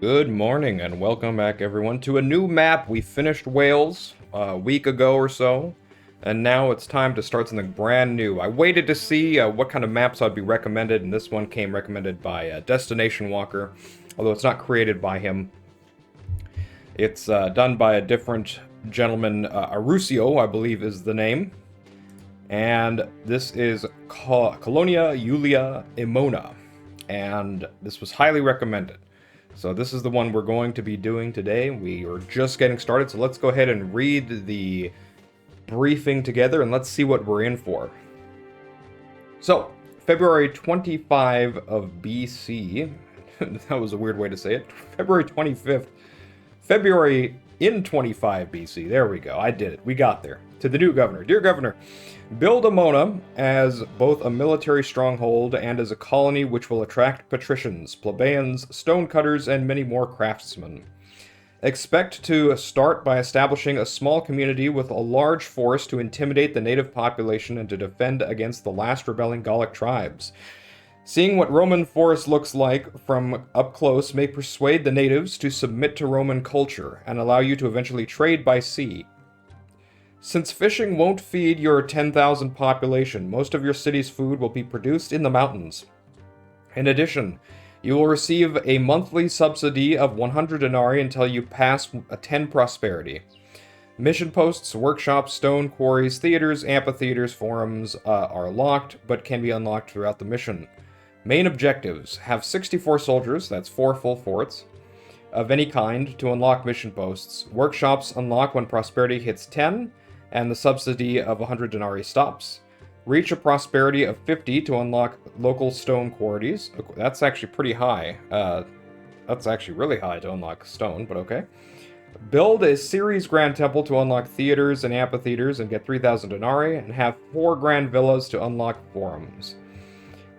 Good morning and welcome back everyone to a new map. We finished Wales a week ago or so, and now it's time to start something brand new. I waited to see what kind of maps I'd be recommended, and this one came recommended by Destination Walker, although it's not created by him. It's done by a different gentleman, Arusio, I believe is the name, and this is Colonia, Iulia, Aemona, and this was highly recommended. So this is the one we're going to be doing today. We are just getting started, so let's go ahead and read the briefing together and let's see what we're in for. So, February 25 of BC, that was a weird way to say it, February 25th, February in 25 BC, there we go, I did it, we got there. To the new governor, dear governor, build Aemona as both a military stronghold and as a colony which will attract patricians, plebeians, stonecutters, and many more craftsmen. Expect to start by establishing a small community with a large force to intimidate the native population and to defend against the last rebelling Gallic tribes. Seeing what Roman forest looks like from up close may persuade the natives to submit to Roman culture and allow you to eventually trade by sea. Since fishing won't feed your 10,000 population, most of your city's food will be produced in the mountains. In addition, you will receive a monthly subsidy of 100 denarii until you pass a 10 prosperity. Mission posts, workshops, stone quarries, theaters, amphitheaters, forums are locked, but can be unlocked throughout the mission. Main objectives: have 64 soldiers, that's 4 full forts, of any kind to unlock mission posts. Workshops unlock when prosperity hits 10, and the subsidy of 100 denarii stops. Reach a prosperity of 50 to unlock local stone quarries. That's actually pretty high. That's actually really high to unlock stone, but okay. Build a series grand temple to unlock theaters and amphitheaters and get 3,000 denarii, and have 4 grand villas to unlock forums.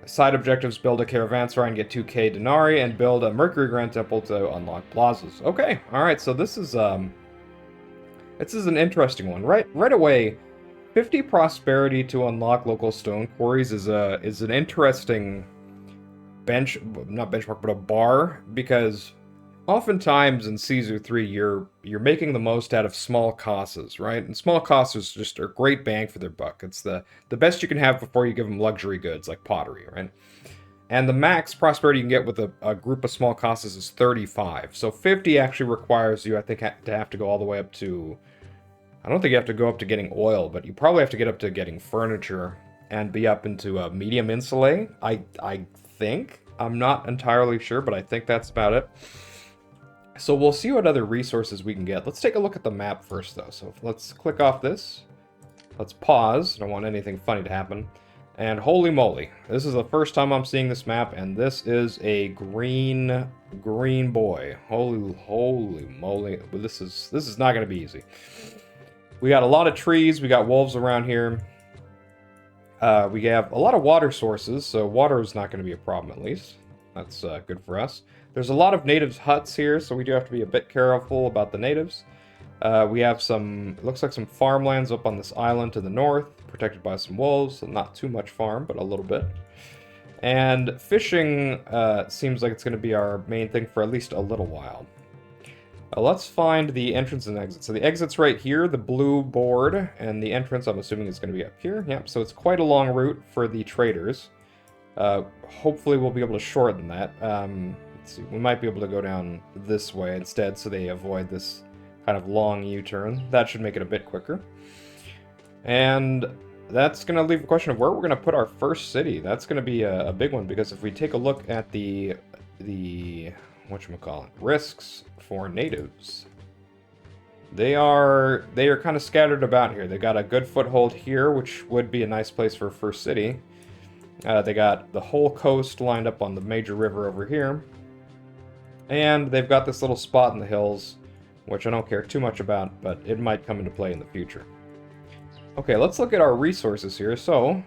Side objectives: build a caravanserai and get 2k denarii, and build a Mercury grand temple to unlock plazas. Okay, alright, so this is an interesting one. Right away, 50 prosperity to unlock local stone quarries is an interesting not benchmark, but a bar, because oftentimes in Caesar 3 you're making the most out of small causes, right? And small causes just are great bang for their buck. It's the best you can have before you give them luxury goods like pottery, right? And the max prosperity you can get with a group of small causes is 35. So 50 actually requires you, I think, to have to go all the way up to, I don't think you have to go up to getting oil, but you probably have to get up to getting furniture and be up into a medium insulae. I think. I'm not entirely sure, but I think that's about it. So we'll see what other resources we can get. Let's take a look at the map first, though. So let's click off this. Let's pause. I don't want anything funny to happen. And holy moly, this is the first time I'm seeing this map, and this is a green boy. Holy moly. But this is not going to be easy. We got a lot of trees. We got wolves around here. We have a lot of water sources, so water is not going to be a problem, at least. That's good for us. There's a lot of natives' huts here, so we do have to be a bit careful about the natives. We have some, it looks like some farmlands up on this island to the north, protected by some wolves. So not too much farm, but a little bit. And fishing seems like it's going to be our main thing for at least a little while. Let's find the entrance and exit. So the exit's right here, the blue board, and the entrance, I'm assuming, is going to be up here. Yep, so it's quite a long route for the traders. Hopefully we'll be able to shorten that. Let's see, we might be able to go down this way instead, so they avoid this kind of long U-turn. That should make it a bit quicker. And that's going to leave a question of where we're going to put our first city. That's going to be a big one, because if we take a look at the whatchamacallit, risks for natives, they are kind of scattered about here. They got a good foothold here, which would be a nice place for a first city. They got the whole coast lined up on the major river over here. And they've got this little spot in the hills, which I don't care too much about, but it might come into play in the future. Okay, let's look at our resources here. So,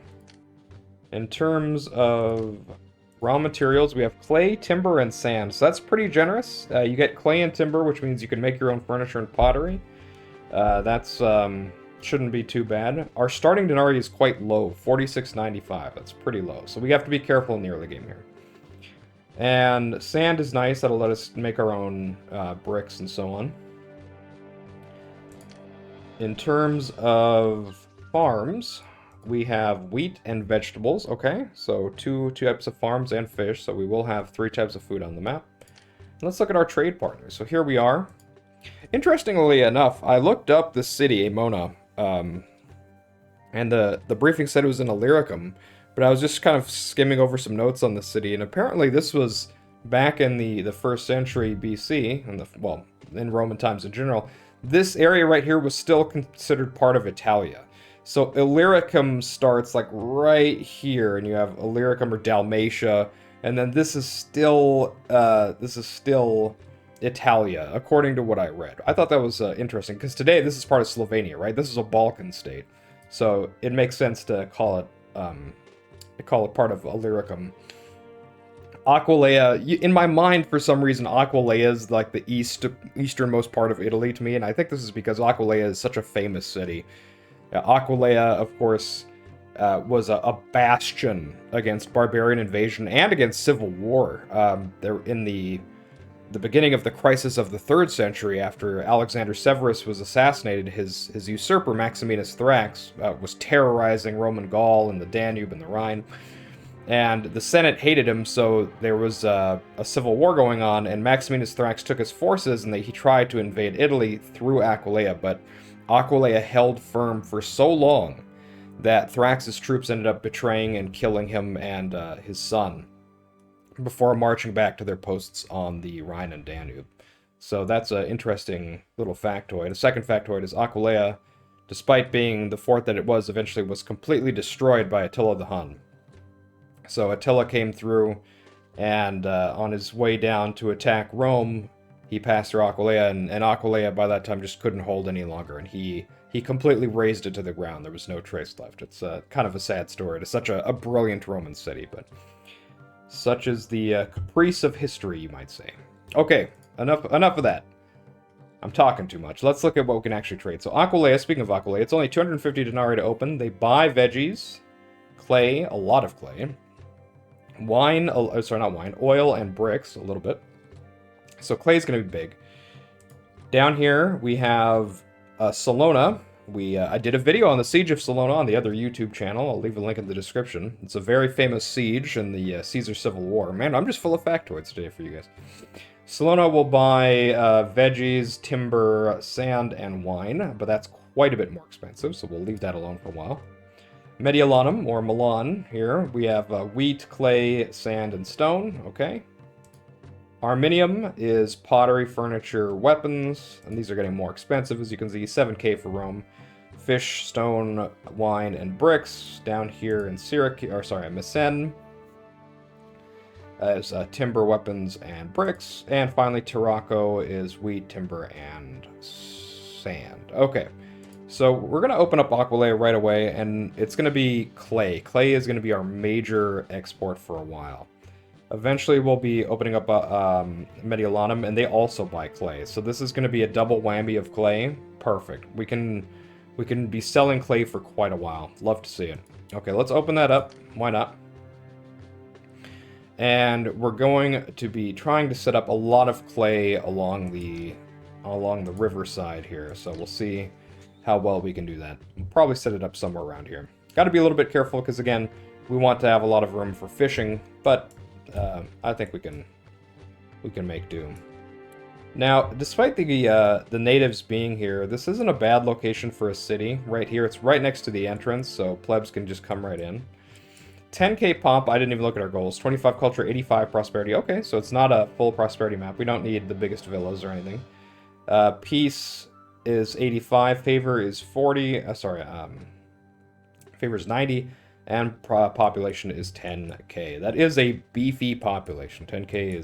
in terms of raw materials, we have clay, timber, and sand. So that's pretty generous. You get clay and timber, which means you can make your own furniture and pottery. That's shouldn't be too bad. Our starting denarii is quite low, 46.95. That's pretty low. So we have to be careful in the early game here. And sand is nice. That'll let us make our own bricks and so on. In terms of farms, we have wheat and vegetables. Okay, so two types of farms and fish. So we will have 3 types of food on the map. Let's look at our trade partners. So here we are. Interestingly enough, I looked up the city, Aemona, and the briefing said it was in Illyricum, but I was just kind of skimming over some notes on the city, and apparently this was back in the 1st century BC, and well, in Roman times in general. This area right here was still considered part of Italia. So Illyricum starts like right here, and you have Illyricum or Dalmatia, and then this is still Italia, according to what I read. I thought that was interesting because today this is part of Slovenia, right? This is a Balkan state, so it makes sense to call it part of Illyricum. Aquileia, in my mind, for some reason, Aquileia is like the easternmost part of Italy to me, and I think this is because Aquileia is such a famous city. Aquileia, of course, was a bastion against barbarian invasion and against civil war. There in the beginning of the crisis of the 3rd century, after Alexander Severus was assassinated, his usurper Maximinus Thrax was terrorizing Roman Gaul and the Danube and the Rhine. And the Senate hated him, so there was a civil war going on, and Maximinus Thrax took his forces, and he tried to invade Italy through Aquileia, but Aquileia held firm for so long that Thrax's troops ended up betraying and killing him and his son before marching back to their posts on the Rhine and Danube. So that's an interesting little factoid. A second factoid is Aquileia, despite being the fort that it was, eventually was completely destroyed by Attila the Hun. So Attila came through, and on his way down to attack Rome, he passed through Aquileia, and Aquileia by that time just couldn't hold any longer, and he completely razed it to the ground. There was no trace left. It's kind of a sad story. It's such a brilliant Roman city, but such is the caprice of history, you might say. Okay, enough of that. I'm talking too much. Let's look at what we can actually trade. So Aquileia, speaking of Aquileia, it's only 250 denarii to open. They buy veggies, clay, a lot of clay, wine, sorry, not wine, oil and bricks, a little bit. So clay is going to be big. Down here we have Salona. I did a video on the siege of Salona on the other YouTube channel. I'll leave a link in the description. It's a very famous siege in the Caesar Civil War. Man, I'm just full of factoids today for you guys. Salona will buy veggies, timber, sand, and wine, but that's quite a bit more expensive, so we'll leave that alone for a while. Mediolanum, or Milan, here, we have wheat, clay, sand, and stone, okay. Arminium is pottery, furniture, weapons, and these are getting more expensive, as you can see, 7k for Rome. Fish, stone, wine, and bricks, down here in Messene, as timber, weapons, and bricks, and finally Tarraco is wheat, timber, and sand. Okay. So we're going to open up Aquileia right away, and it's going to be clay. Clay is going to be our major export for a while. Eventually we'll be opening up Mediolanum, and they also buy clay. So this is going to be a double whammy of clay. Perfect. We can be selling clay for quite a while. Love to see it. Okay, let's open that up. Why not? And we're going to be trying to set up a lot of clay along the riverside here. So we'll see how well we can do that. We'll probably set it up somewhere around here. Got to be a little bit careful because, again, we want to have a lot of room for fishing, but I think we can make do. Now, despite the natives being here, this isn't a bad location for a city. Right here, it's right next to the entrance, so plebs can just come right in. 10k pomp, I didn't even look at our goals. 25 culture, 85 prosperity. Okay, so it's not a full prosperity map. We don't need the biggest villas or anything. Peace is 85, favor is 40, favor is 90, and population is 10k. That is a beefy population. 10k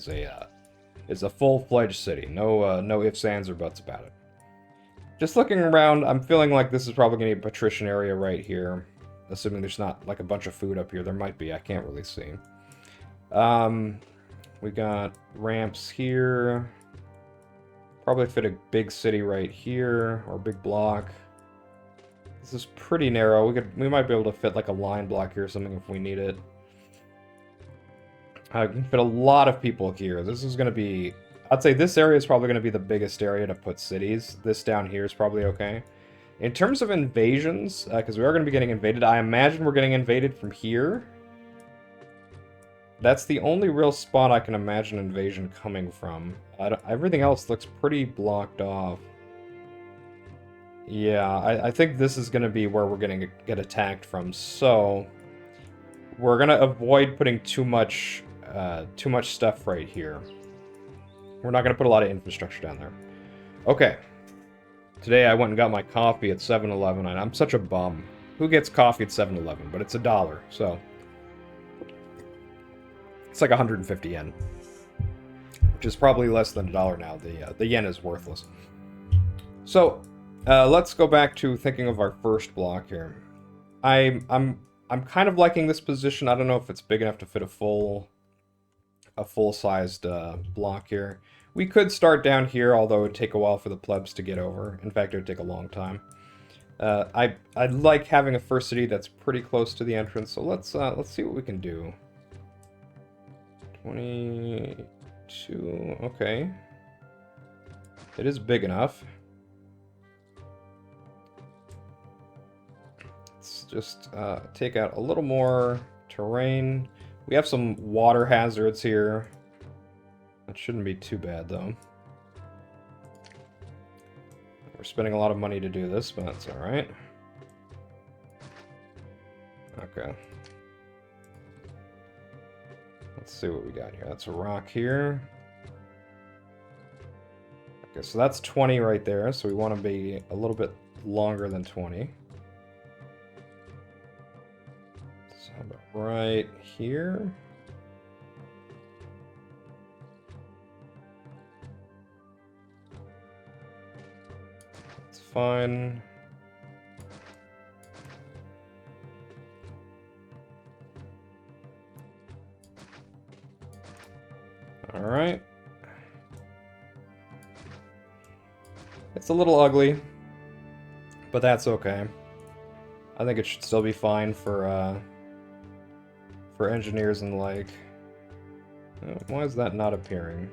is a full-fledged city. No ifs, ands, or buts about it. Just looking around, I'm feeling like this is probably going to be a patrician area right here. Assuming there's not like a bunch of food up here. There might be, I can't really see. We got ramps here. Probably fit a big city right here, or a big block. This is pretty narrow. We might be able to fit like a line block here or something if we need it. I can fit a lot of people here. This is going to be... I'd say this area is probably going to be the biggest area to put cities. This down here is probably okay. In terms of invasions, because we are going to be getting invaded, I imagine we're getting invaded from here. That's the only real spot I can imagine invasion coming from. Everything else looks pretty blocked off. Yeah, I think this is going to be where we're going to get attacked from, so... We're going to avoid putting too much stuff right here. We're not going to put a lot of infrastructure down there. Okay. Today I went and got my coffee at 7-Eleven, and I'm such a bum. Who gets coffee at 7-Eleven? But it's $1, so... It's like 150 yen. Which is probably less than $1 now. The yen is worthless. So, let's go back to thinking of our first block here. I'm kind of liking this position. I don't know if it's big enough to fit a full-sized block here. We could start down here, although it would take a while for the plebs to get over. In fact, it would take a long time. I like having a first city that's pretty close to the entrance, so let's see what we can do. 22, okay. It is big enough. Let's just take out a little more terrain. We have some water hazards here. That shouldn't be too bad, though. We're spending a lot of money to do this, but that's alright. Okay. Let's see what we got here. That's a rock here. Okay, so that's 20 right there, so we want to be a little bit longer than 20. So how about right here? That's fine. Alright. It's a little ugly, but that's okay. I think it should still be fine for engineers and the like. Why is that not appearing?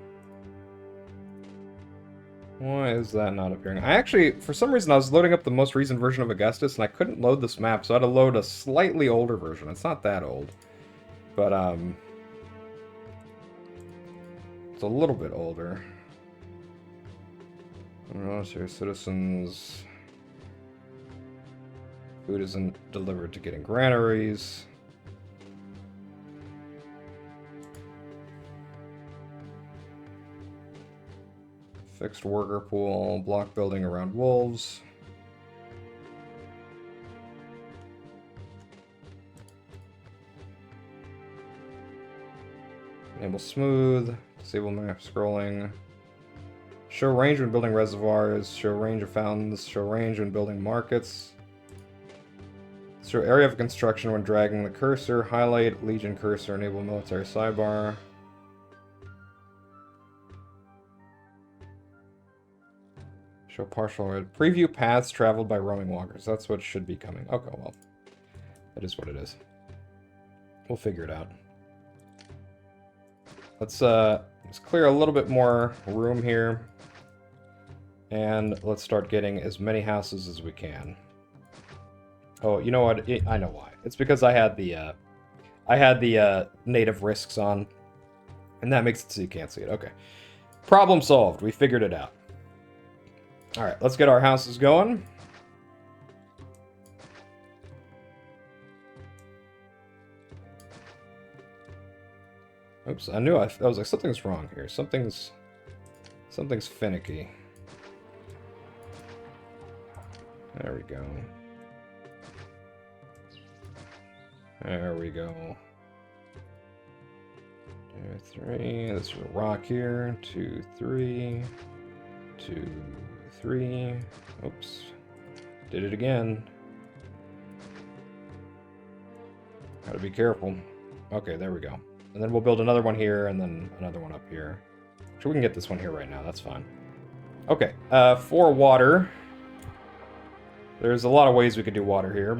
Why is that not appearing? I actually, for some reason, I was loading up the most recent version of Augustus, and I couldn't load this map, so I had to load a slightly older version. It's not that old, but, it's a little bit older. Your citizens. Food isn't delivered to getting granaries. Fixed worker pool, block building around wolves. Enable smooth, disable map scrolling. Show range when building reservoirs, show range of fountains, show range when building markets. Show area of construction when dragging the cursor, highlight Legion cursor, enable military sidebar. Show partial preview paths traveled by roaming walkers. That's what should be coming. Okay, well, that is what it is. We'll figure it out. Let's clear a little bit more room here, and let's start getting as many houses as we can. Oh, you know what? I know why. It's because I had the native risks on, and that makes it so you can't see it. Okay, problem solved. We figured it out. All right, let's get our houses going. Oops, I knew I was like, something's wrong here. Something's finicky. There we go. There we go. 2, 3. That's a rock here. 2, 3. 2, 3. Oops. Did it again. Gotta be careful. Okay, there we go. And then we'll build another one here, and then another one up here. So we can get this one here right now, that's fine. Okay, for water, there's a lot of ways we could do water here,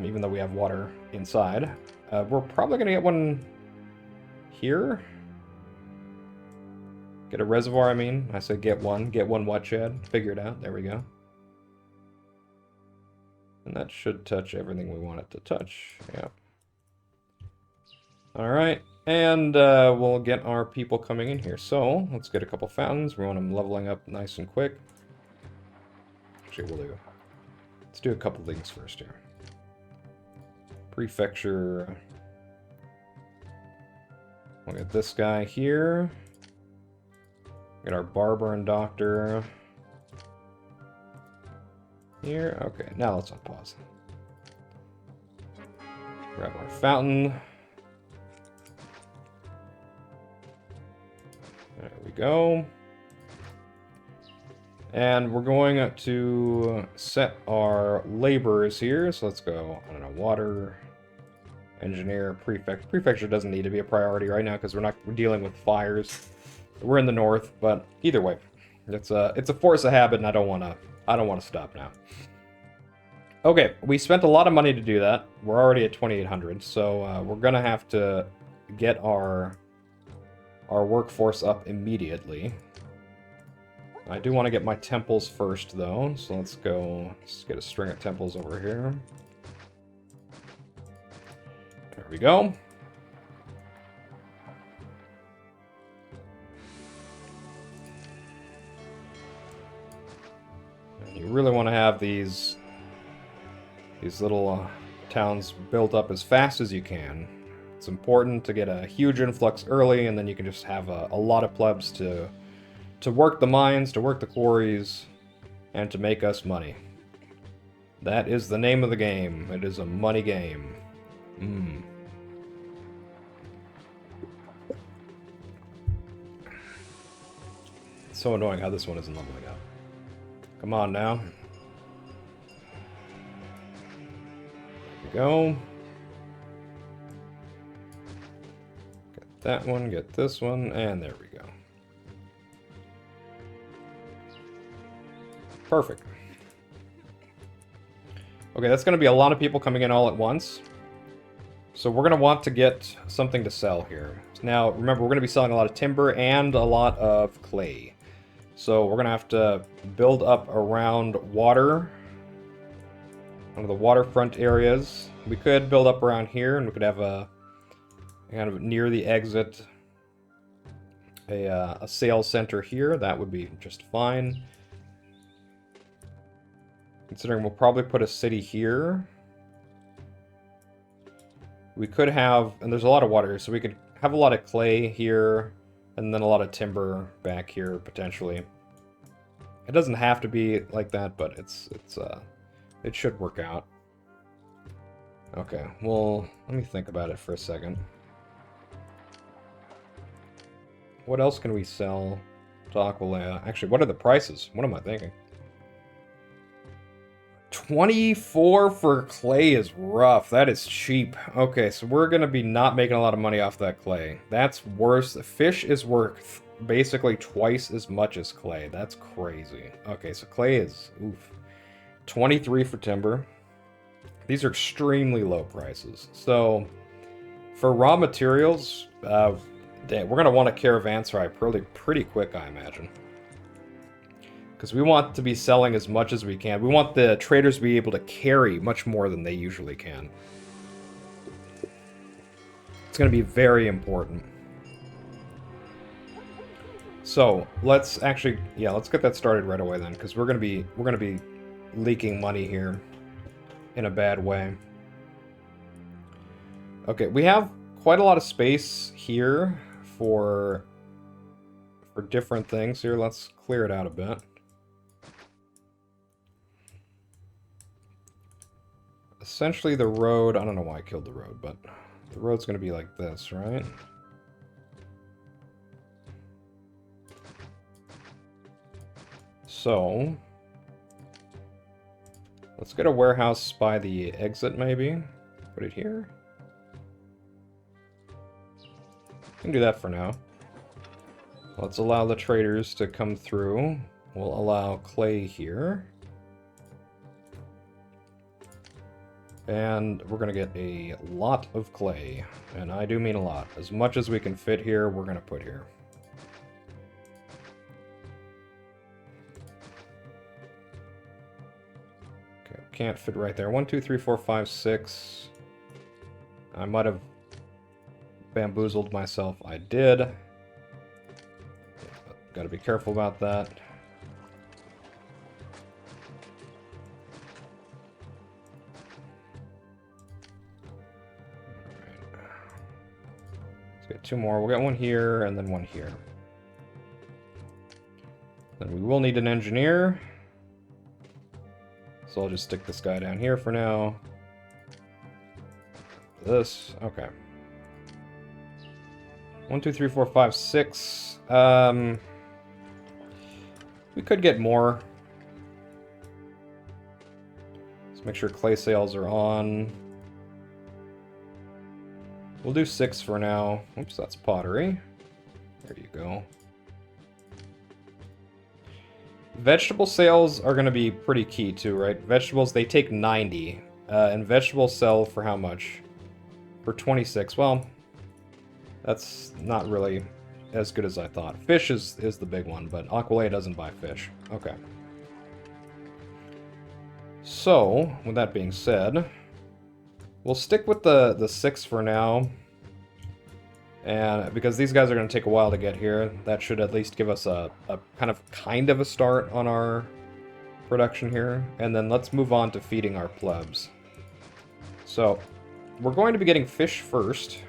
even though we have water inside. We're probably going to get one here. Get a reservoir, I mean. I said get one. Get one watershed. Figure it out. There we go. And that should touch everything we want it to touch. Yeah. Alright. And we'll get our people coming in here. So, let's get a couple fountains. We want them leveling up nice and quick. Actually, let's do a couple things first here. Prefecture. We'll get this guy here. Get our barber and doctor here. Okay, now let's unpause. Grab our fountain. There we go. And we're going to set our laborers here. So let's go, I don't know, water, engineer, prefecture. Prefecture doesn't need to be a priority right now because we're dealing with fires. We're in the north, but either way, it's a force of habit, and I don't want to stop now. Okay, we spent a lot of money to do that. We're already at 2,800, so we're gonna have to get our workforce up immediately. I do want to get my temples first, though, so let's get a string of temples over here. There we go. You really want to have these little towns built up as fast as you can. It's important to get a huge influx early, and then you can just have a lot of plebs to work the mines, to work the quarries, and to make us money. That is the name of the game. It is a money game. It's so annoying how this one isn't leveling up. Come on now. There we go. Get that one, get this one, and there we go. Perfect. Okay, that's going to be a lot of people coming in all at once. So we're going to want to get something to sell here. Now, remember, we're going to be selling a lot of timber and a lot of clay. So we're going to have to build up around water, one of the waterfront areas. We could build up around here, and we could have a kind of near the exit, a sales center here. That would be just fine. Considering we'll probably put a city here. We could have, and there's a lot of water, so we could have a lot of clay here, and then a lot of timber back here, potentially. It doesn't have to be like that, but it should work out. Okay, well, let me think about it for a second. What else can we sell to Aquileia? Actually, what are the prices? What am I thinking? 24 for clay is rough. That is cheap. Okay, so we're going to be not making a lot of money off that clay. That's worse. Fish is worth basically twice as much as clay. That's crazy. Okay, so clay is, oof. 23 for timber. These are extremely low prices. So, for raw materials, we're going to want a caravanserai pretty quick, I imagine. Because we want to be selling as much as we can. We want the traders to be able to carry much more than they usually can. It's going to be very important. So, let's get that started right away then, because we're going to be leaking money here in a bad way. Okay, we have quite a lot of space here for different things here. Let's clear it out a bit. Essentially the road, I don't know why I killed the road, but the road's going to be like this, right? So, let's get a warehouse by the exit, maybe. Put it here. We can do that for now. Let's allow the traders to come through. We'll allow clay here. And we're going to get a lot of clay. And I do mean a lot. As much as we can fit here, we're going to put here. Okay, can't fit right there. 1, 2, 3, 4, 5, 6. I might have bamboozled myself. I did. Got to be careful about that. Get 2 more. We'll get 1 here and then 1 here. Then we will need an engineer. So I'll just stick this guy down here for now. This. Okay. 1, 2, 3, 4, 5, 6. We could get more. Let's make sure clay sails are on. We'll do 6 for now. Oops, that's pottery. There you go. Vegetable sales are going to be pretty key too, right? Vegetables, they take 90. And vegetables sell for how much? For 26. Well, that's not really as good as I thought. Fish is the big one, but Aqualea doesn't buy fish. Okay. So, with that being said, we'll stick with the 6 for now. And because these guys are going to take a while to get here, that should at least give us a kind of a start on our production here. And then let's move on to feeding our plebs. So, we're going to be getting fish first.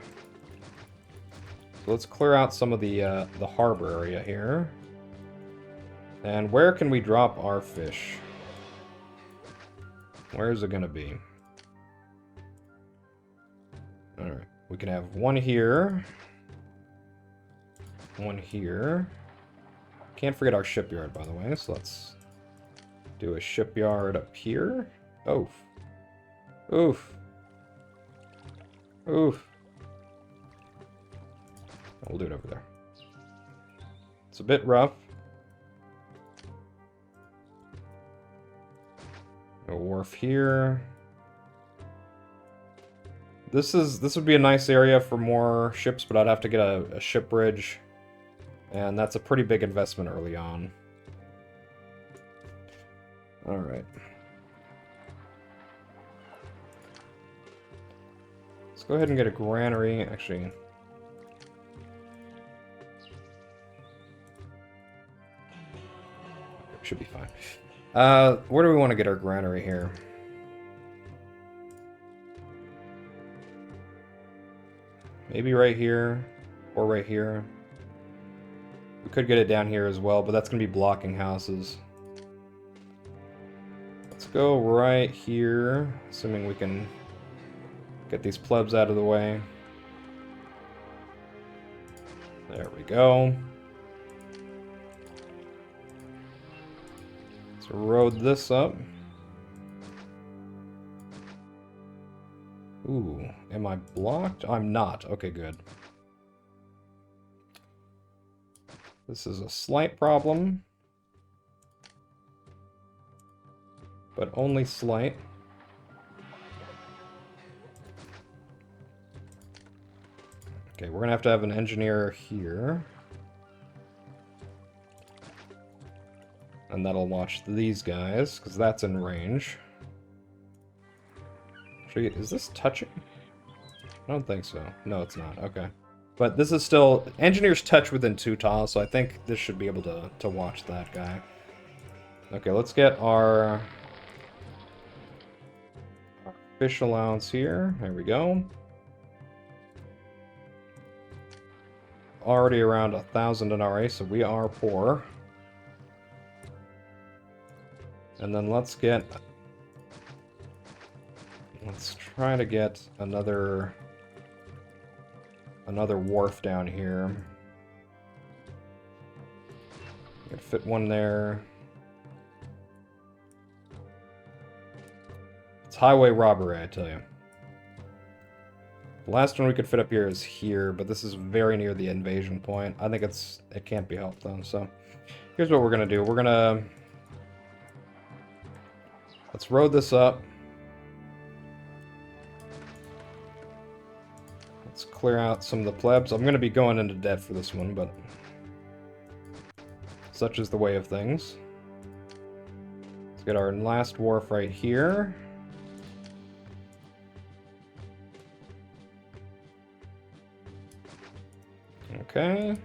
So let's clear out some of the harbor area here. And where can we drop our fish? Where is it going to be? Alright, we can have 1 here. 1 here. Can't forget our shipyard, by the way, so let's do a shipyard up here. Oof. Oof. Oof. We'll do it over there. It's a bit rough. A wharf here. This would be a nice area for more ships, but I'd have to get a ship bridge. And that's a pretty big investment early on. Alright. Let's go ahead and get a granary. Actually, should be fine. Where do we want to get our granary here? Maybe right here, or right here. We could get it down here as well, but that's going to be blocking houses. Let's go right here, assuming we can get these plebs out of the way. There we go. Let's road this up. Ooh, am I blocked? I'm not. Okay, good. This is a slight problem. But only slight. Okay, we're gonna have to have an engineer here. And that'll watch these guys, because that's in range. Actually, is this touching? I don't think so. No, it's not. Okay. But this is still... Engineers touch within 2 tiles, so I think this should be able to watch that guy. Okay, let's get our fish allowance here. There we go. Already around 1,000 in RA, so we are poor. And then let's try to get another wharf down here. Could fit 1 there. It's highway robbery, I tell you. The last one we could fit up here is here, but this is very near the invasion point. I think it can't be helped though. So here's what we're gonna do. Let's road this up. clear out some of the plebs. I'm going to be going into debt for this one, but such is the way of things. Let's get our last wharf right here. Okay.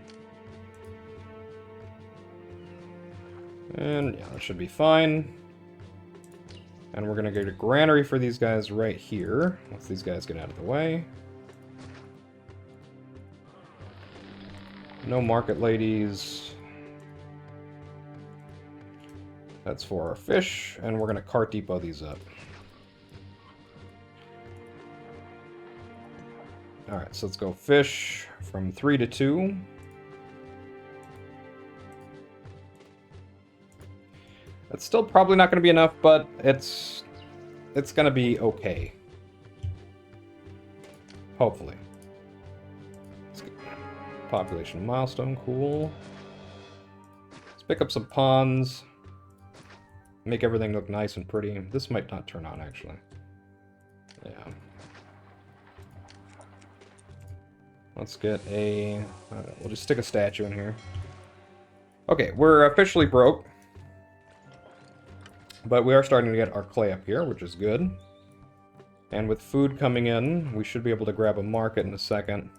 And yeah, that should be fine. And we're going to get a granary for these guys right here. Once these guys get out of the way. No market ladies. That's for our fish. And we're going to cart depot these up. Alright, so let's go fish from 3 to 2. It's still probably not going to be enough, but it's going to be okay. Hopefully. Let's get population milestone, cool. Let's pick up some ponds. Make everything look nice and pretty. This might not turn on, actually. Yeah. Let's get a... we'll just stick a statue in here. Okay, we're officially broke. But we are starting to get our clay up here, which is good. And with food coming in, we should be able to grab a market in a second.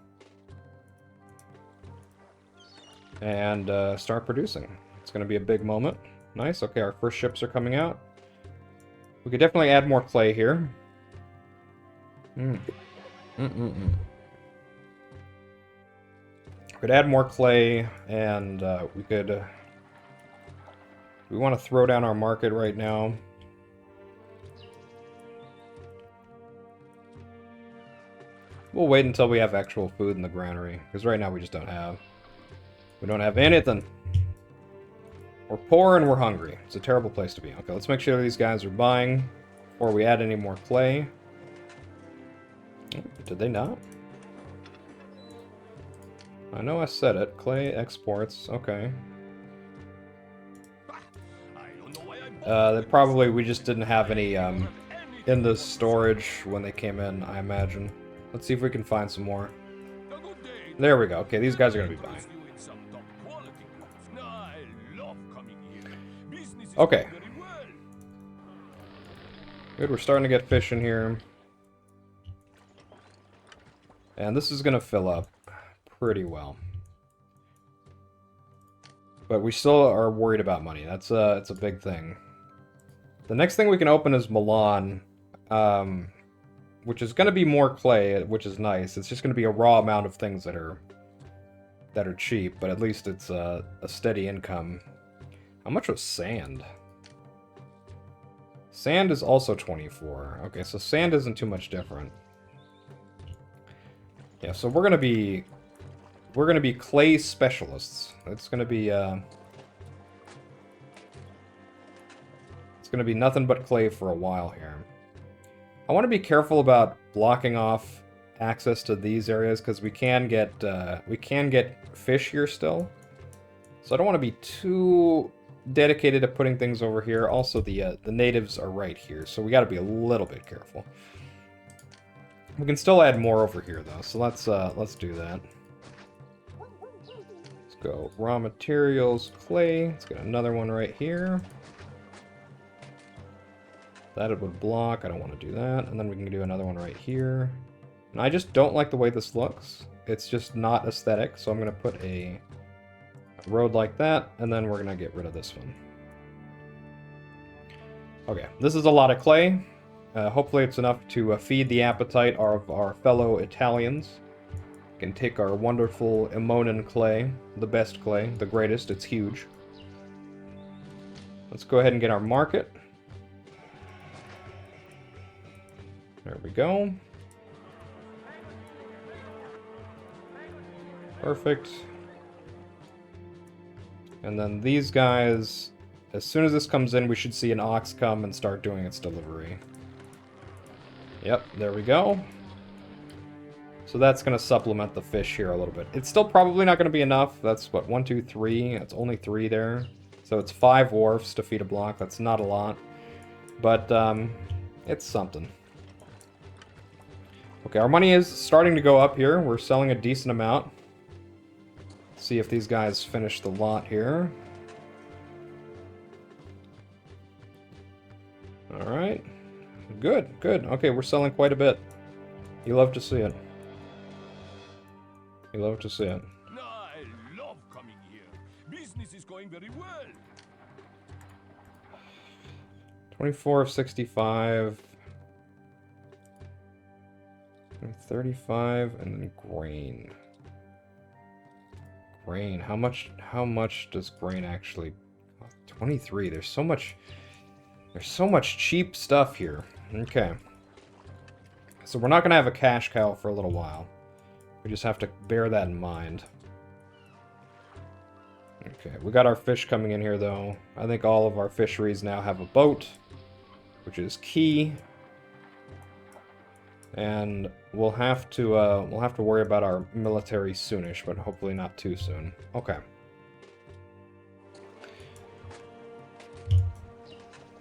And start producing. It's going to be a big moment. Nice. Okay, our first ships are coming out. We could definitely add more clay here. We could add more clay, and we could... we want to throw down our market right now. We'll wait until we have actual food in the granary, because right now we just don't have. We don't have anything. We're poor and we're hungry. It's a terrible place to be. Okay, let's make sure these guys are buying before we add any more clay. Did they not? I know I said it. Clay exports. Okay. Probably we just didn't have any in the storage when they came in, I imagine. Let's see if we can find some more. There we go. Okay, these guys are going to be buying. Okay. Good, we're starting to get fish in here. And this is going to fill up pretty well. But we still are worried about money. It's a big thing. The next thing we can open is Milan, which is going to be more clay, which is nice. It's just going to be a raw amount of things that are cheap, but at least it's a steady income. How much was sand? Sand is also 24. Okay, so sand isn't too much different. Yeah, so we're gonna be clay specialists. It's gonna be nothing but clay for a while here. I want to be careful about blocking off access to these areas because we can get fish here still. So I don't want to be too dedicated to putting things over here. Also, the natives are right here, so we got to be a little bit careful. We can still add more over here though, so let's do that. Let's go raw materials, clay. Let's get another one right here. That it would block. I don't want to do that. And then we can do another one right here. And I just don't like the way this looks. It's just not aesthetic, so I'm going to put a road like that, and then we're going to get rid of this one. Okay, this is a lot of clay. Hopefully it's enough to feed the appetite of our fellow Italians. We can take our wonderful Aemonan clay, the best clay, the greatest, it's huge. Let's go ahead and get our market. There we go. Perfect. And then these guys, as soon as this comes in, we should see an ox come and start doing its delivery. Yep, there we go. So that's going to supplement the fish here a little bit. It's still probably not going to be enough. That's what, 1, 2, 3. It's only 3 there. So it's 5 wharfs to feed a block. That's not a lot. But it's something. Okay, our money is starting to go up here. We're selling a decent amount. Let's see if these guys finish the lot here. Alright. Good, good. Okay, we're selling quite a bit. You love to see it. You love to see it. I love coming here. Business is going very well. 24 of 65. 35, and then grain. Grain. How much does grain actually... 23. There's so much cheap stuff here. Okay. So we're not going to have a cash cow for a little while. We just have to bear that in mind. Okay, we got our fish coming in here, though. I think all of our fisheries now have a boat, which is key. And we'll have to worry about our military soonish, but hopefully not too soon. Okay.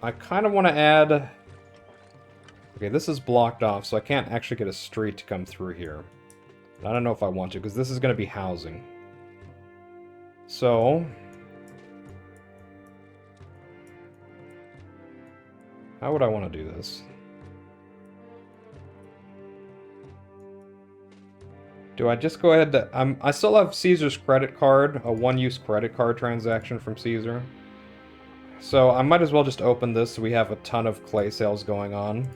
I kind of want to add... Okay, this is blocked off, so I can't actually get a street to come through here. I don't know if I want to, because this is going to be housing. So... how would I want to do this? Do I just go ahead to... I still have Caesar's credit card, a one-use credit card transaction from Caesar. So I might as well just open this so we have a ton of clay sales going on.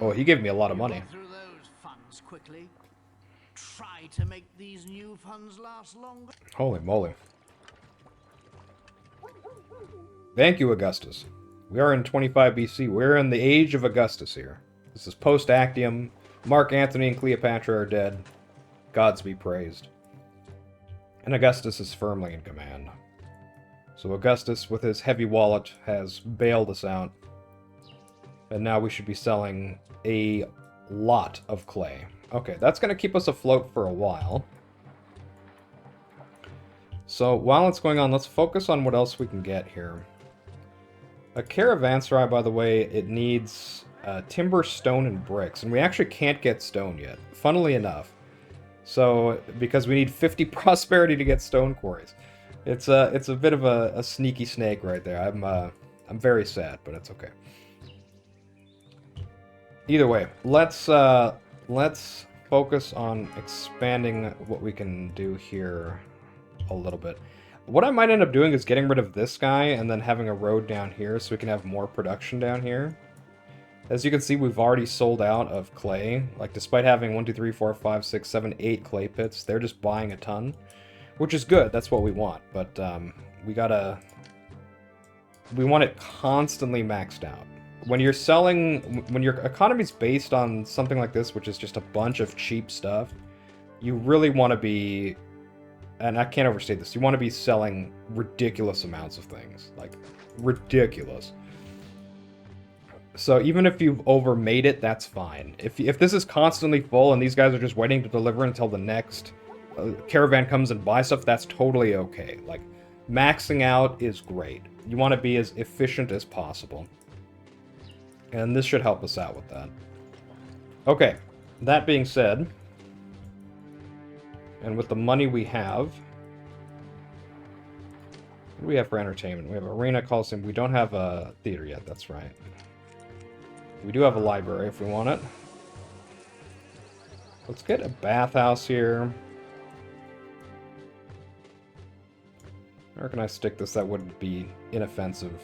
Oh, he gave me a lot of money. Through those funds quickly. Try to make these new funds last longer. Holy moly. Thank you, Augustus. We are in 25 BC. We're in the age of Augustus here. This is post-Actium. Mark Antony and Cleopatra are dead. Gods be praised. And Augustus is firmly in command. So Augustus, with his heavy wallet, has bailed us out. And now we should be selling a lot of clay. Okay, that's going to keep us afloat for a while. So while it's going on, let's focus on what else we can get here. A caravanserai, by the way, it needs timber, stone, and bricks. And we actually can't get stone yet, funnily enough. So, because we need 50 prosperity to get stone quarries. It's a bit of a sneaky snake right there. I'm very sad, but it's okay. Either way, let's focus on expanding what we can do here a little bit. What I might end up doing is getting rid of this guy and then having a road down here so we can have more production down here. As you can see, we've already sold out of clay. Like, despite having 1, 2, 3, 4, 5, 6, 7, 8 clay pits, they're just buying a ton. Which is good, that's what we want. But we want it constantly maxed out. When you're selling, when your economy's based on something like this, which is just a bunch of cheap stuff, you really want to be, and I can't overstate this, you want to be selling ridiculous amounts of things. Like, ridiculous. So even if you've overmade it, that's fine. If this is constantly full and these guys are just waiting to deliver until the next caravan comes and buys stuff, that's totally okay. Like, maxing out is great. You want to be as efficient as possible. And this should help us out with that. Okay, that being said, and with the money we have, what do we have for entertainment? We have Arena, Coliseum. We don't have a theater yet, that's right. We do have a library if we want it. Let's get a bathhouse here. Where can I stick this that wouldn't be inoffensive?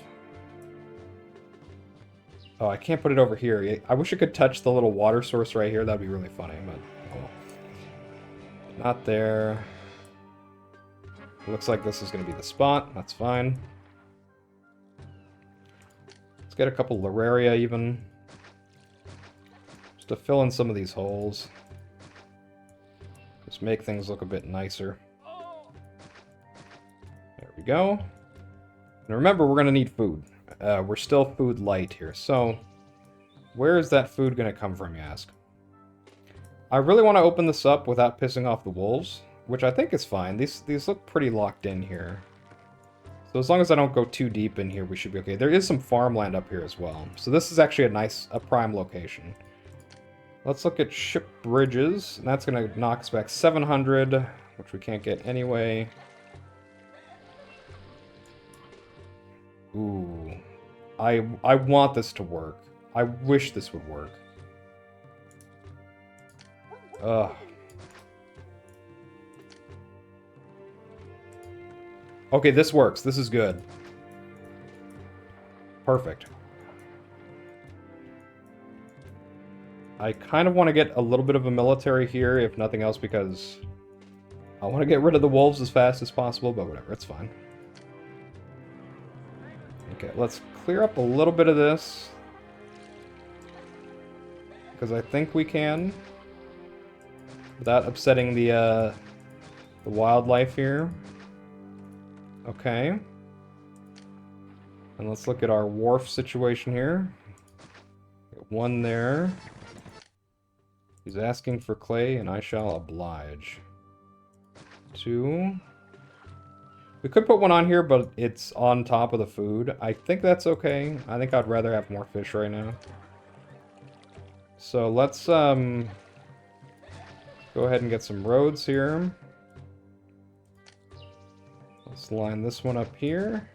Oh, I can't put it over here. I wish I could touch the little water source right here. That'd be really funny, but oh. Not there. Looks like this is going to be the spot. That's fine. Let's get a couple Lararia even. Just to fill in some of these holes. Just make things look a bit nicer. There we go. And remember, we're going to need food. We're still food light here, so where is that food going to come from, you ask? I really want to open this up without pissing off the wolves, which I think is fine. These look pretty locked in here. So as long as I don't go too deep in here, we should be okay. There is some farmland up here as well. So this is actually a prime location. Let's look at ship bridges. And that's going to knock us back 700, which we can't get anyway. Ooh. I want this to work. I wish this would work. Ugh. Okay, this works. This is good. Perfect. I kind of want to get a little bit of a military here, if nothing else, because I want to get rid of the wolves as fast as possible, but whatever, it's fine. Okay, let's clear up a little bit of this, because I think we can, without upsetting the wildlife here. Okay. And let's look at our wharf situation here. Got one there. He's asking for clay, and I shall oblige. 2. We could put one on here, but it's on top of the food. I think that's okay. I think I'd rather have more fish right now. So let's go ahead and get some roads here. Let's line this one up here.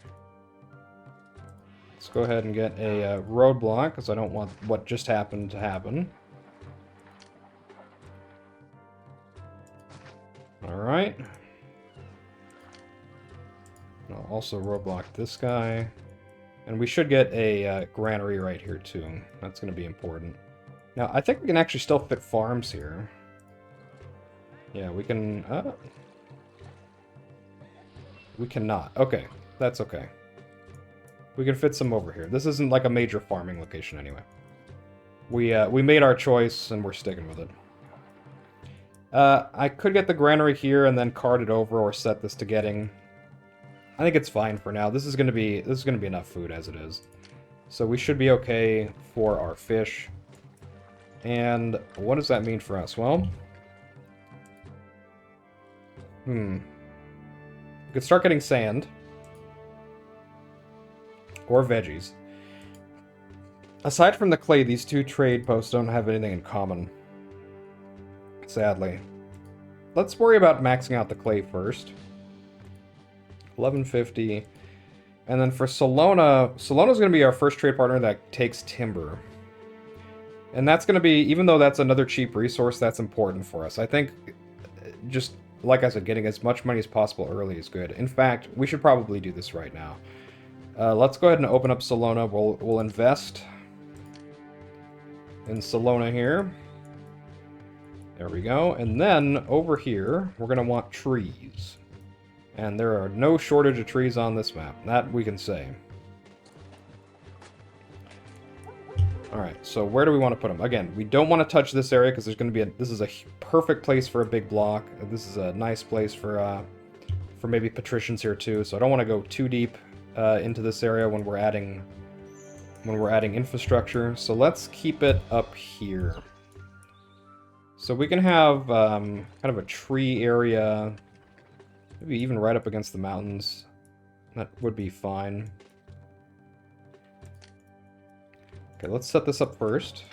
Let's go ahead and get a roadblock, because I don't want what just happened to happen. Alright. I'll also roadblock this guy. And we should get a granary right here, too. That's going to be important. Now, I think we can actually still fit farms here. Yeah, we can... we cannot. Okay, that's okay. We can fit some over here. This isn't like a major farming location anyway. We made our choice, and we're sticking with it. I could get the granary here and then cart it over or set this to getting. I think it's fine for now. This is gonna be enough food as it is. So we should be okay for our fish. And what does that mean for us? Well, we could start getting sand. Or veggies. Aside from the clay, these two trade posts don't have anything in common. Sadly. Let's worry about maxing out the clay first. 1150. And then for Colonia, Sallona's going to be our first trade partner that takes timber. And that's going to be, even though that's another cheap resource, that's important for us. I think, just like I said, getting as much money as possible early is good. In fact, we should probably do this right now. Let's go ahead and open up Colonia. We'll invest in Colonia here. There we go. And then over here, we're going to want trees. And there are no shortage of trees on this map. That we can say. Alright, so where do we want to put them? Again, we don't want to touch this area because there's going to be this is a perfect place for a big block. This is a nice place for maybe patricians here too. So I don't want to go too deep into this area when we're adding infrastructure. So let's keep it up here. So we can have kind of a tree area, maybe even right up against the mountains. That would be fine. Okay, let's set this up first.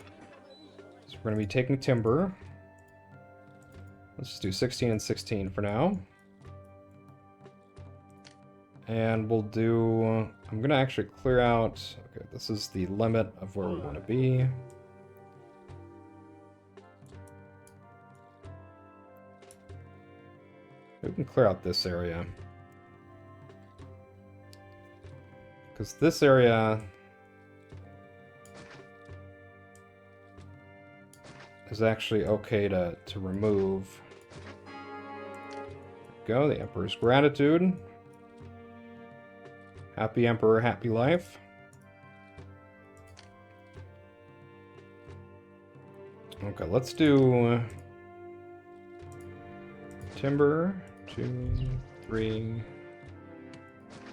So we're going to be taking timber. Let's just do 16 and 16 for now. And we'll do... I'm going to actually clear out... Okay, this is the limit of where we want to be. We can clear out this area. Because this area is actually okay to remove. There we go, the Emperor's Gratitude. Happy Emperor, happy life. Okay, let's do timber. 2, 3,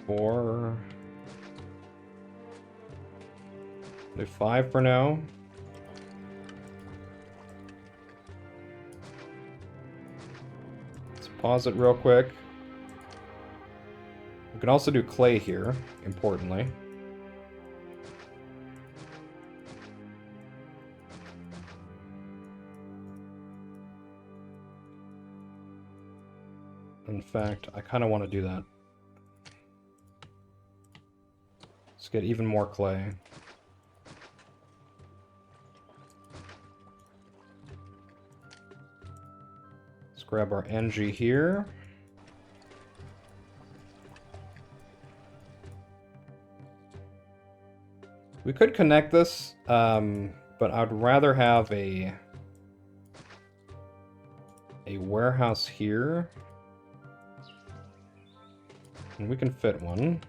4. Do 5 for now. Let's pause it real quick. can also do clay here, importantly. In fact, I kind of want to do that. Let's get even more clay. Let's grab our NG here. We could connect this, but I'd rather have a warehouse here. And we can fit one.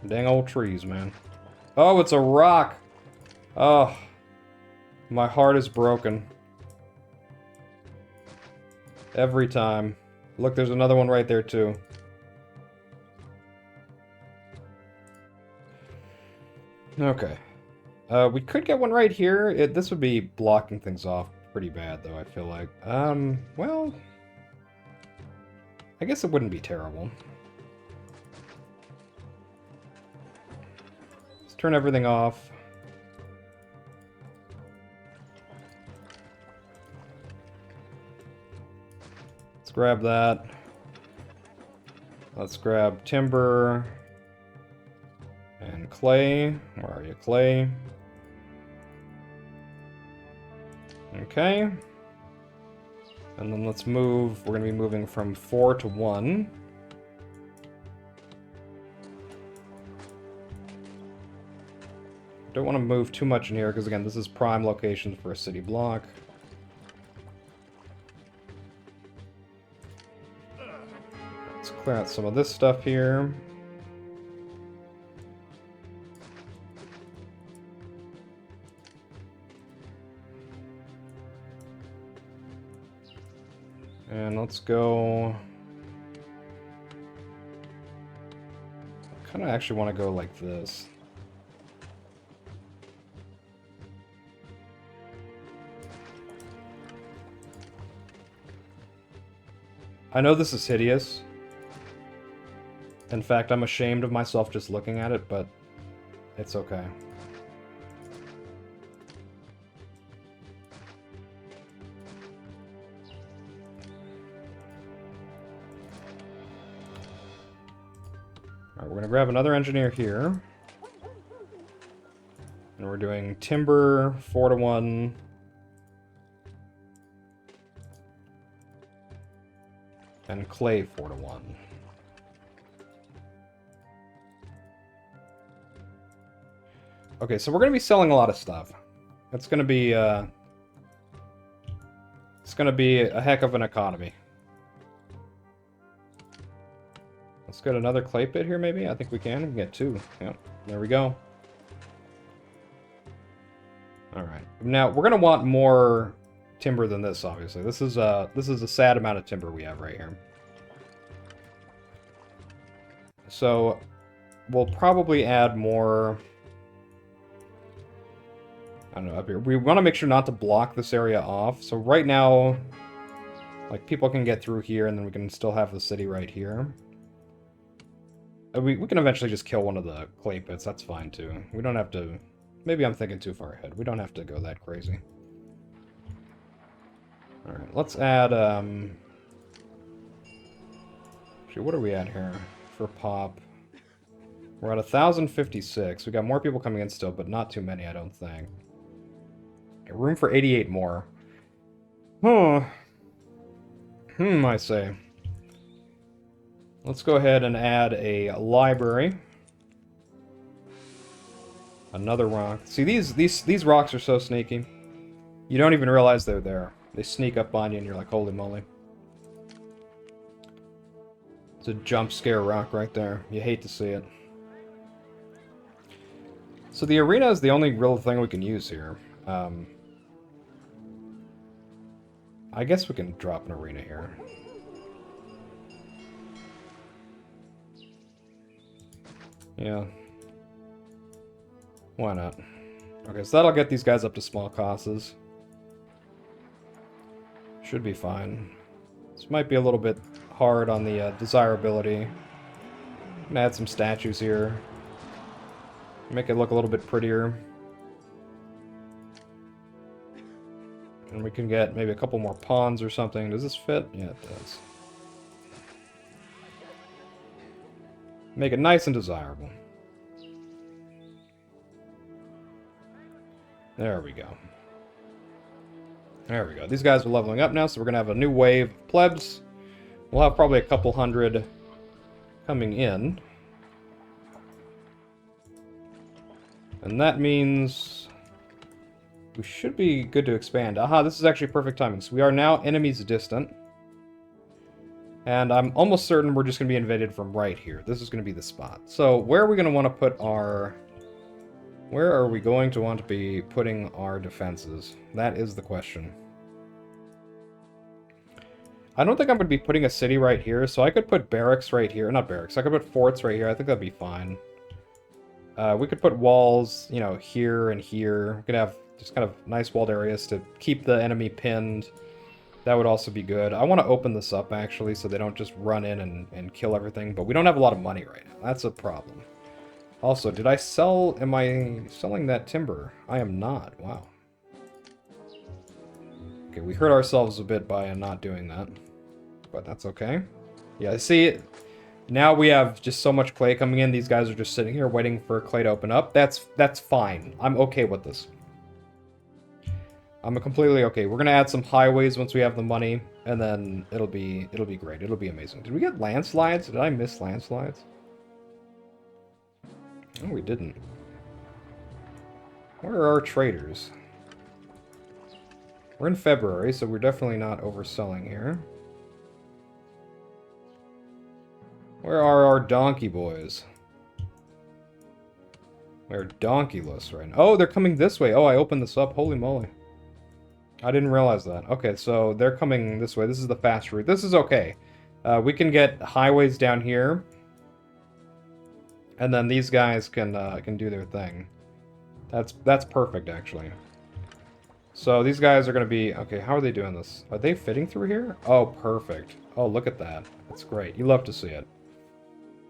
Dang old trees, man. Oh, it's a rock! Oh, my heart is broken. Every time. Look, there's another one right there, too. Okay. We could get one right here. This would be blocking things off pretty bad, though, I feel like. Well... I guess it wouldn't be terrible. Let's turn everything off. Let's grab that. Let's grab timber and clay. Where are you, clay? Okay. And then let's move. We're going to be moving from 4 to 1. Don't want to move too much in here because, again, this is prime location for a city block. Let's clear out some of this stuff here. And let's go... I kind of actually want to go like this. I know this is hideous. In fact, I'm ashamed of myself just looking at it, but it's okay. Alright, we're gonna grab another engineer here. And we're doing timber 4 to 1. And clay 4 to 1. Okay, so we're gonna be selling a lot of stuff. It's gonna be a heck of an economy. Let's get another clay pit here, maybe? I think we can. We can get 2. Yep, there we go. Alright. Now, we're gonna want more timber than this, obviously. This is a sad amount of timber we have right here. So, we'll probably add more... I don't know, up here. We want to make sure not to block this area off. So right now, like, people can get through here, and then we can still have the city right here. We can eventually just kill one of the clay pits. That's fine, too. We don't have to... Maybe I'm thinking too far ahead. We don't have to go that crazy. Alright, let's add, Actually, what are we at here for pop? We're at 1,056. We got more people coming in still, but not too many, I don't think. Okay, room for 88 more. Huh. I say. Let's go ahead and add a library. Another rock. See, these rocks are so sneaky. You don't even realize they're there. They sneak up on you and you're like, holy moly. It's a jump scare rock right there. You hate to see it. So the arena is the only real thing we can use here. I guess we can drop an arena here. Yeah. Why not? Okay, so that'll get these guys up to small classes. Should be fine. This might be a little bit hard on the desirability. I'm gonna add some statues here. Make it look a little bit prettier. And we can get maybe a couple more pawns or something. Does this fit? Yeah, it does. Make it nice and desirable. There we go. There we go. These guys are leveling up now, so we're going to have a new wave of plebs. We'll have probably a couple hundred coming in. And that means we should be good to expand. Aha, this is actually perfect timing. So we are now enemies distant. And I'm almost certain we're just going to be invaded from right here. This is going to be the spot. So where are we going to want to put our... Where are we going to want to be putting our defenses? That is the question. I don't think I'm going to be putting a city right here, so I could put barracks right here. Not barracks, I could put forts right here. I think that'd be fine. We could put walls, you know, here and here. We could have just kind of nice walled areas to keep the enemy pinned. That would also be good. I want to open this up, actually, so they don't just run in and kill everything. But we don't have a lot of money right now. That's a problem. Also, did I sell... Am I selling that timber? I am not. Wow. Okay, we hurt ourselves a bit by not doing that. But that's okay. Yeah, see, now we have just so much clay coming in. These guys are just sitting here waiting for clay to open up. That's fine. I'm okay with this. I'm completely okay. We're gonna add some highways once we have the money, and then it'll be great. It'll be amazing. Did we get landslides? Did I miss landslides? No, we didn't. Where are our traders? We're in February, so we're definitely not overselling here. Where are our donkey boys? They're donkeyless right now. Oh, they're coming this way. Oh, I opened this up. Holy moly. I didn't realize that. Okay, so they're coming this way. This is the fast route. This is okay. We can get highways down here. And then these guys can do their thing. That's perfect, actually. So these guys are going to be... Okay, how are they doing this? Are they fitting through here? Oh, perfect. Oh, look at that. That's great. You love to see it.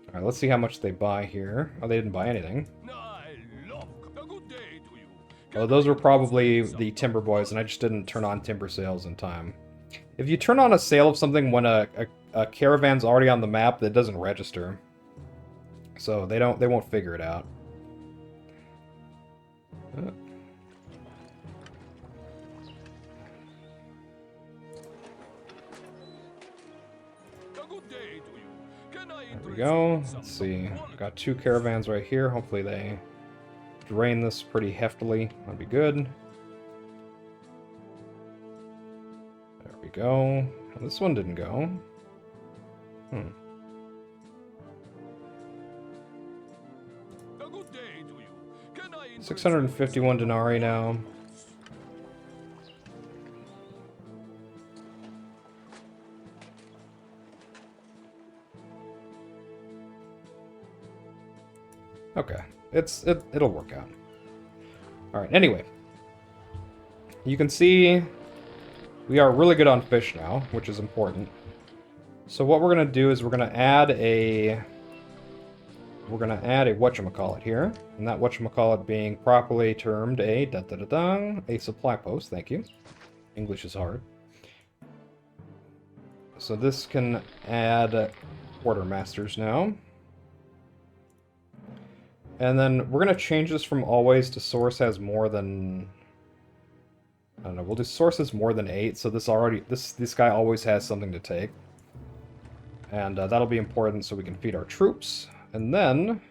Alright, let's see how much they buy here. Oh, they didn't buy anything. I love a good day to you. Oh, those were probably the timber boys, and I just didn't turn on timber sales in time. If you turn on a sale of something when a caravan's already on the map, that doesn't register. So they won't figure it out. There we go. Let's see. Got 2 caravans right here. Hopefully they drain this pretty heftily. That'd be good. There we go. Well, this one didn't go. 651 denarii now. Okay, it'll work out. All right. Anyway, you can see we are really good on fish now, which is important. So what we're gonna do is we're gonna add a whatchamacallit here, and that whatchamacallit being properly termed a supply post. Thank you. English is hard. So this can add quartermasters now. And then we're going to change this from always to source has more than... I don't know, we'll do source has more than 8, so this guy always has something to take. And that'll be important so we can feed our troops. And then,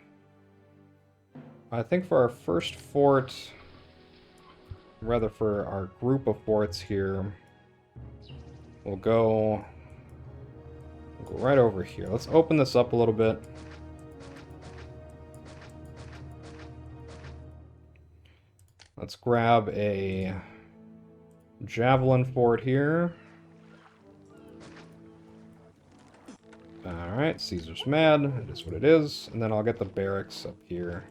I think for our first fort, rather for our group of forts here, we'll go right over here. Let's open this up a little bit. Let's grab a javelin fort here. Alright, Caesar's mad. It is what it is. And then I'll get the barracks up here.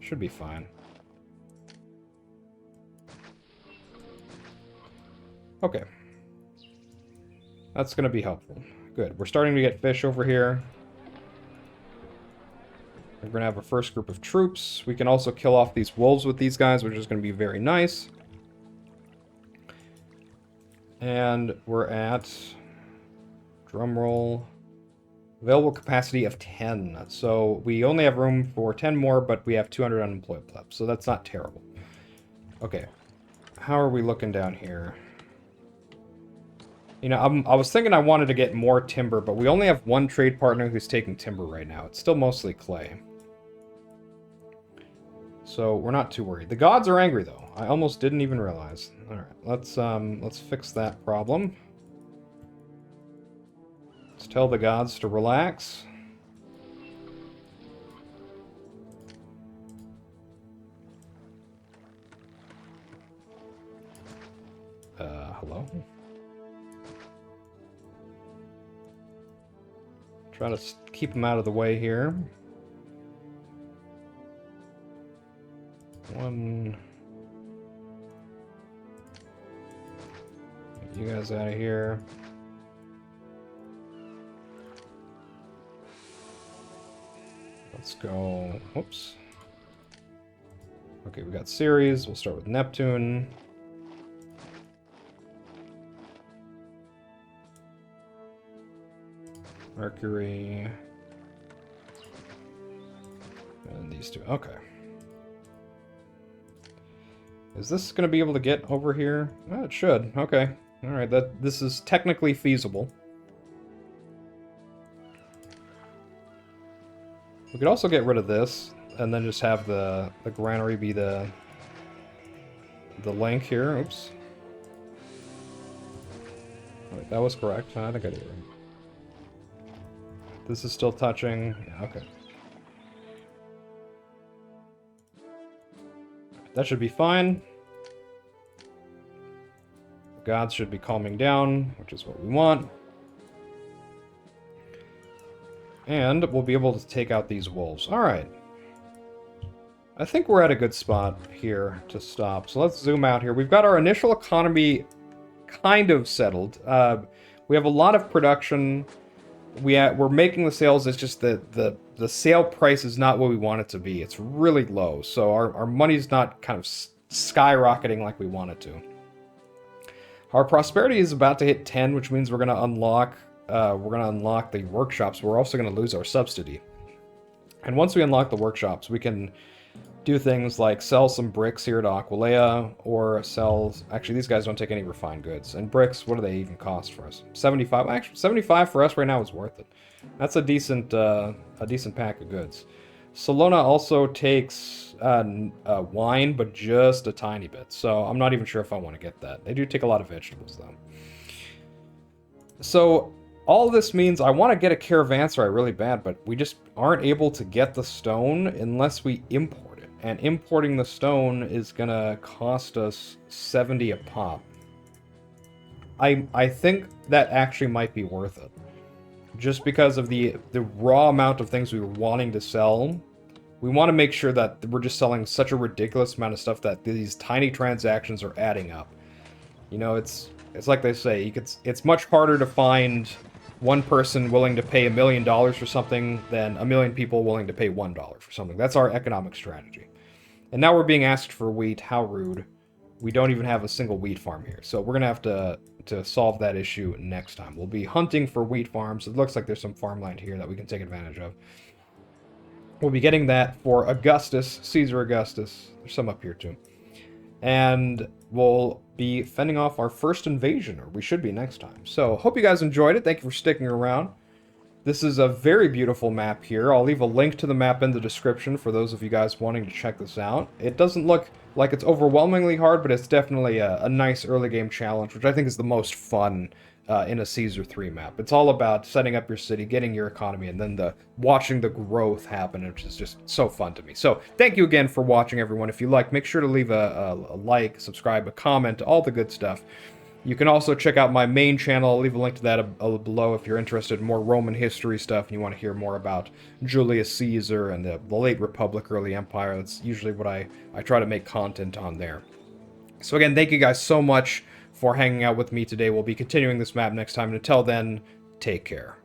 Should be fine. Okay. That's going to be helpful. Good. We're starting to get fish over here. We're going to have a first group of troops. We can also kill off these wolves with these guys, which is going to be very nice. And we're at... drumroll... available capacity of 10. So we only have room for 10 more, but we have 200 unemployed plebs. So that's not terrible. Okay. How are we looking down here? You know, I was thinking I wanted to get more timber, but we only have one trade partner who's taking timber right now. It's still mostly clay. So we're not too worried. The gods are angry, though. I almost didn't even realize. All right, let's fix that problem. Let's tell the gods to relax. Hello? Try to keep them out of the way here. One... Get you guys out of here. Let's go... Whoops. Okay, we got Ceres. We'll start with Neptune. Mercury. And these two. Okay. Is this going to be able to get over here? Oh, it should. Okay. Alright, this is technically feasible. We could also get rid of this, and then just have the granary be the link here. Oops. Wait, that was correct. I think I did it right. This is still touching. Yeah, okay. That should be fine. The gods should be calming down, which is what we want. And we'll be able to take out these wolves. Alright. I think we're at a good spot here to stop. So let's zoom out here. We've got our initial economy kind of settled. We have a lot of production. We're making the sales. It's just the sale price is not what we want it to be. It's really low. So our money's not kind of skyrocketing like we want it to. Our prosperity is about to hit 10, which means we're going to unlock the workshops. We're also going to lose our subsidy. And once we unlock the workshops, we can do things like sell some bricks here to Aquileia, or sell... Actually, these guys don't take any refined goods. And bricks, what do they even cost for us? 75? Actually, 75 for us right now is worth it. That's a decent pack of goods. Salona also takes wine, but just a tiny bit. So I'm not even sure if I want to get that. They do take a lot of vegetables, though. So all this means I want to get a caravanserai really bad, but we just aren't able to get the stone unless we import it. And importing the stone is going to cost us 70 a pop. I think that actually might be worth it. Just because of the raw amount of things we were wanting to sell. We want to make sure that we're just selling such a ridiculous amount of stuff that these tiny transactions are adding up. You know, it's like they say, it's much harder to find one person willing to pay $1 million for something than 1 million people willing to pay $1 for something. That's our economic strategy. And now we're being asked for wheat. How rude. We don't even have a single wheat farm here. So we're going to have to solve that issue next time. We'll be hunting for wheat farms. It looks like there's some farmland here that we can take advantage of. We'll be getting that for Augustus, Caesar Augustus. There's some up here too. And we'll be fending off our first invasion, or we should be next time. So, hope you guys enjoyed it. Thank you for sticking around. This is a very beautiful map here. I'll leave a link to the map in the description for those of you guys wanting to check this out. It doesn't look like it's overwhelmingly hard, but it's definitely a nice early game challenge, which I think is the most fun in a Caesar 3 map. It's all about setting up your city, getting your economy, and then watching the growth happen, which is just so fun to me. So thank you again for watching, everyone. If you like, make sure to leave a like, subscribe, a comment, all the good stuff. You can also check out my main channel. I'll leave a link to that below if you're interested in more Roman history stuff and you want to hear more about Julius Caesar and the late Republic, early Empire. That's usually what I try to make content on there. So again, thank you guys so much for hanging out with me today. We'll be continuing this map next time, and until then, take care.